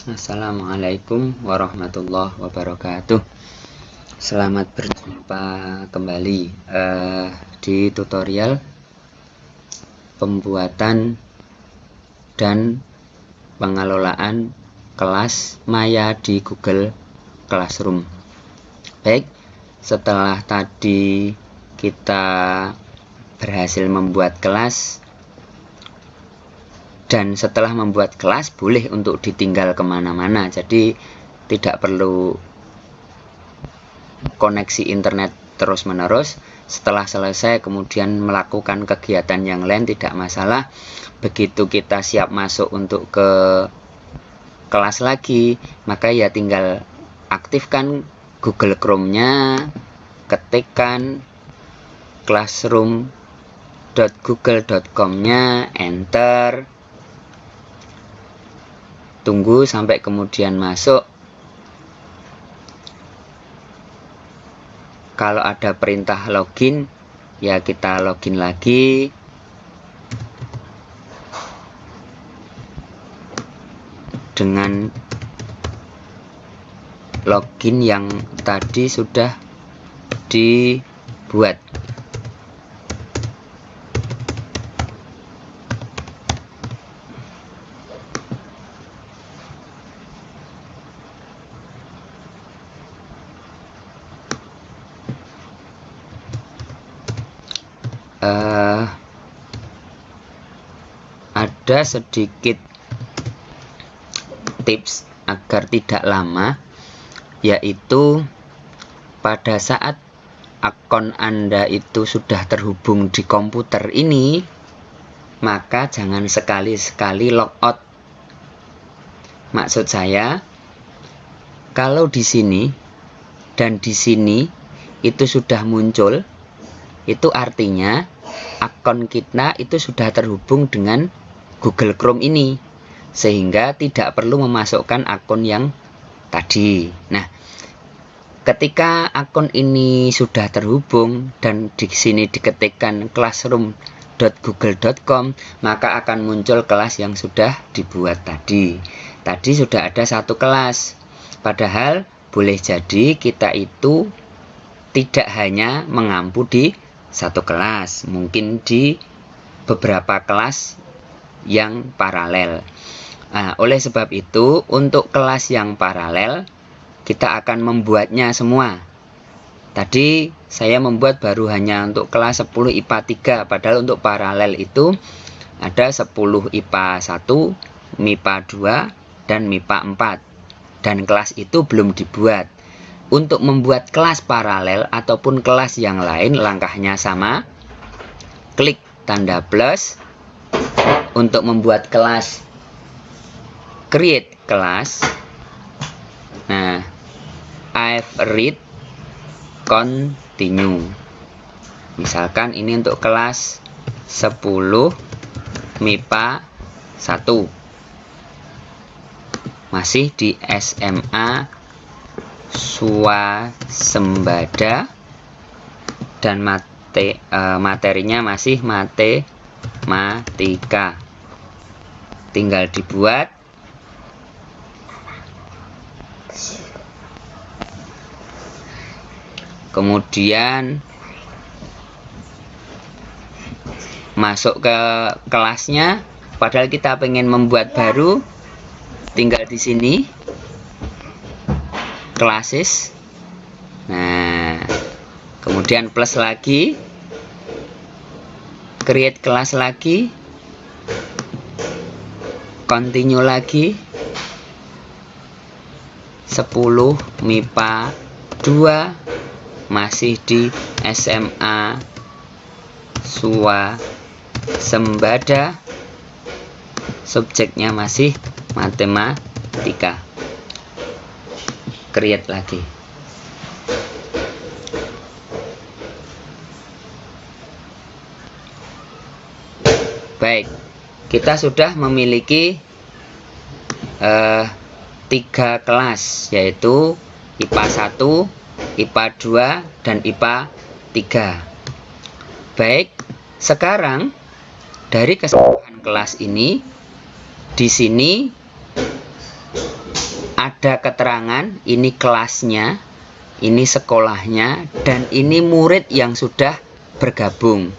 Assalamualaikum warahmatullahi wabarakatuh. Selamat berjumpa kembali di tutorial pembuatan dan pengelolaan kelas Maya di Google Classroom. Baik, setelah tadi kita berhasil membuat kelas, dan setelah membuat kelas boleh untuk ditinggal kemana-mana, jadi tidak perlu koneksi internet terus-menerus. Setelah selesai kemudian melakukan kegiatan yang lain tidak masalah. Begitu kita siap masuk untuk ke kelas lagi, maka ya tinggal aktifkan Google Chrome-nya, ketikkan classroom.google.com-nya, enter, tunggu sampai kemudian masuk. Kalau ada perintah login, ya kita login lagi. Dengan login yang tadi sudah dibuat. Ada sedikit tips agar tidak lama, yaitu pada saat akun Anda itu sudah terhubung di komputer ini, maka jangan sekali-sekali logout. Maksud saya, kalau di sini dan di sini itu sudah muncul, itu artinya akun kita itu sudah terhubung dengan Google Chrome ini, sehingga tidak perlu memasukkan akun yang tadi. Nah, ketika akun ini sudah terhubung dan di sini diketikkan classroom.google.com, maka akan muncul kelas yang sudah dibuat tadi. Tadi sudah ada satu kelas, padahal boleh jadi kita itu tidak hanya mengampu di satu kelas, mungkin di beberapa kelas yang paralel. Nah, oleh sebab itu, untuk kelas yang paralel kita akan membuatnya semua. Tadi saya membuat baru hanya untuk kelas 10 IPA 3, padahal untuk paralel itu ada 10 IPA 1, MIPA 2, dan MIPA 4, dan kelas itu belum dibuat. Untuk membuat kelas paralel ataupun kelas yang lain, langkahnya sama. Klik tanda plus. Untuk membuat kelas, create kelas. Nah, I've read, continue. Misalkan ini untuk kelas 10 MIPA 1, masih di SMA Swasembada, dan materinya masih matematika. Tinggal dibuat. Kemudian masuk ke kelasnya. Padahal kita pengen membuat baru, tinggal di sini classes. Nah, kemudian plus lagi, create kelas lagi, continue lagi. 10 MIPA 2, masih di SMA Swasembada, subjeknya masih matematika. Create lagi. Baik, kita sudah memiliki 3 kelas, yaitu IPA 1, IPA 2, dan IPA 3. Baik, sekarang dari keseluruhan kelas ini, di sini ada keterangan ini kelasnya, ini sekolahnya, dan ini murid yang sudah bergabung.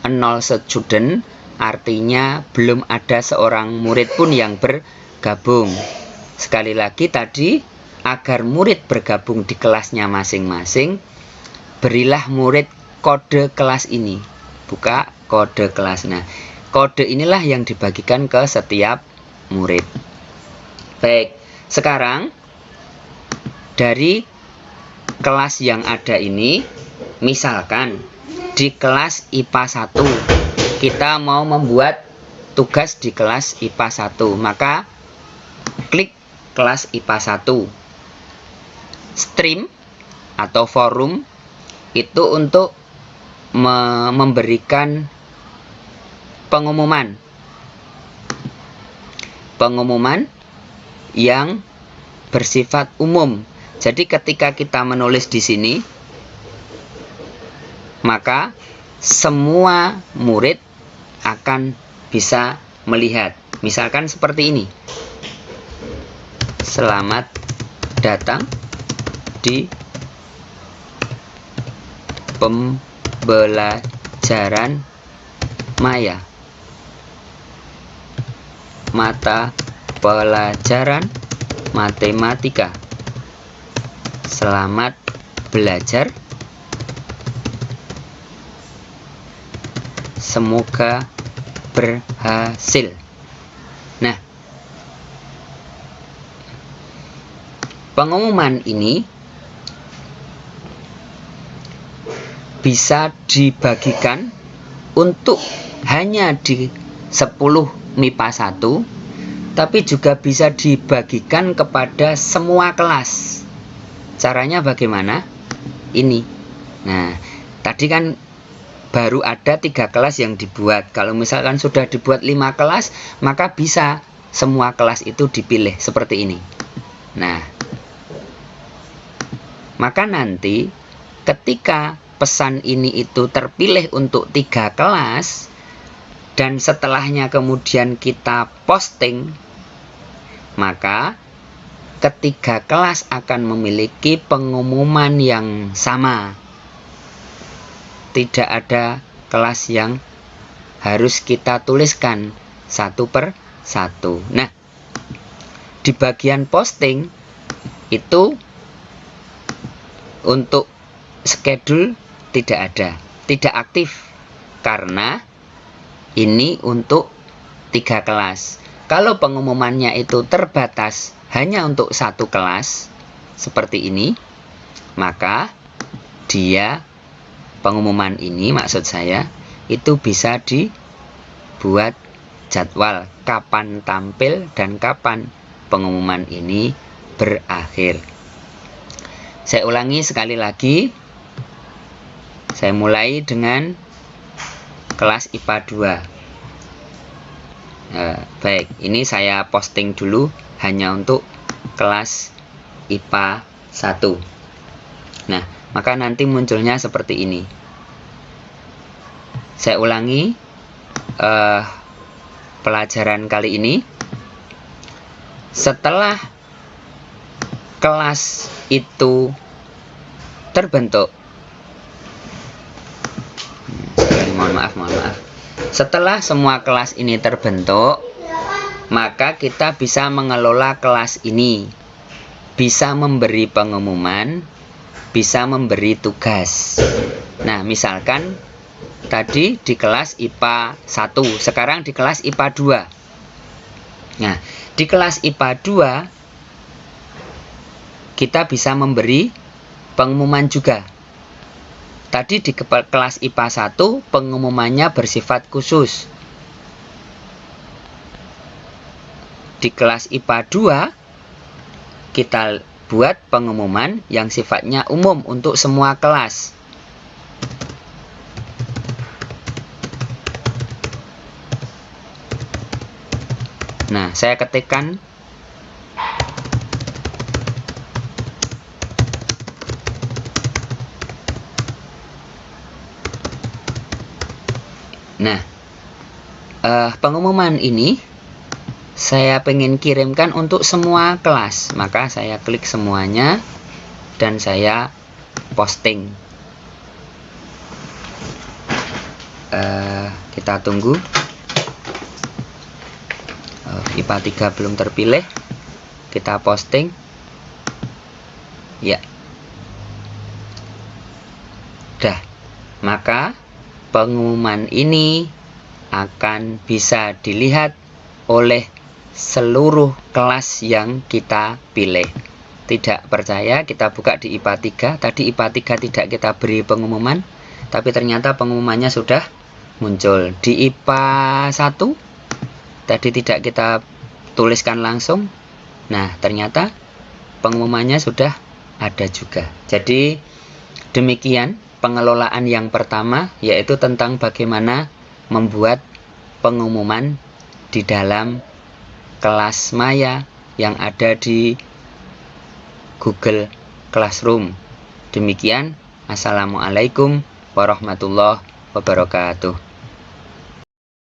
0 student artinya belum ada seorang murid pun yang bergabung. Sekali lagi tadi, agar murid bergabung di kelasnya masing-masing, berilah murid kode kelas ini. Buka kode kelas. Nah, kode inilah yang dibagikan ke setiap murid. Baik, sekarang dari kelas yang ada ini, misalkan di kelas IPA 1 kita mau membuat tugas di kelas IPA 1, maka klik kelas IPA 1. Stream atau forum itu untuk memberikan pengumuman yang bersifat umum. Jadi ketika kita menulis di sini, maka semua murid akan bisa melihat. Misalkan seperti ini. Selamat datang di pembelajaran maya. Mata pelajaran matematika. Selamat belajar. Semoga berhasil. Nah, pengumuman ini bisa dibagikan untuk hanya di 10 MIPA 1, tapi juga bisa dibagikan kepada semua kelas. Caranya bagaimana? Ini. Nah, tadi kan baru ada 3 kelas yang dibuat. Kalau misalkan sudah dibuat 5 kelas, maka bisa semua kelas itu dipilih seperti ini. Nah, maka nanti ketika pesan ini itu terpilih untuk 3 kelas, dan setelahnya kemudian kita posting, maka ketiga kelas akan memiliki pengumuman yang sama. Tidak ada kelas yang harus kita tuliskan satu per satu. Nah, di bagian posting itu untuk schedule tidak ada, tidak aktif, karena ini untuk 3 kelas. Kalau pengumumannya itu terbatas hanya untuk 1 kelas seperti ini, maka pengumuman ini, maksud saya, itu bisa dibuat jadwal kapan tampil dan kapan pengumuman ini berakhir. Saya ulangi sekali lagi. Saya mulai dengan kelas IPA 2. Baik, ini saya posting dulu hanya untuk kelas IPA 1. Nah, maka nanti munculnya seperti ini. Saya ulangi pelajaran kali ini. Setelah kelas itu terbentuk, mohon maaf. Setelah semua kelas ini terbentuk, maka kita bisa mengelola kelas ini, bisa memberi pengumuman, bisa memberi tugas. Nah, misalkan tadi di kelas IPA 1, sekarang di kelas IPA 2. Nah, di kelas IPA 2 kita bisa memberi pengumuman juga. Tadi di kelas IPA 1 pengumumannya bersifat khusus. Di kelas IPA 2 kita buat pengumuman yang sifatnya umum untuk semua kelas. Nah, saya ketikkan pengumuman ini saya pengen kirimkan untuk semua kelas, maka saya klik semuanya dan saya posting. Kita tunggu. IPA 3 belum terpilih. Kita posting. Ya. Dah. Maka pengumuman ini akan bisa dilihat oleh seluruh kelas yang kita pilih. Tidak percaya, kita buka di IPA 3. Tadi IPA 3 tidak kita beri pengumuman, tapi ternyata pengumumannya sudah muncul. Di IPA 1 tadi tidak kita tuliskan langsung. Nah, ternyata pengumumannya sudah ada juga. Jadi demikian pengelolaan yang pertama, yaitu tentang bagaimana membuat pengumuman di dalam kelas maya yang ada di Google Classroom. Demikian, Assalamualaikum warahmatullahi wabarakatuh.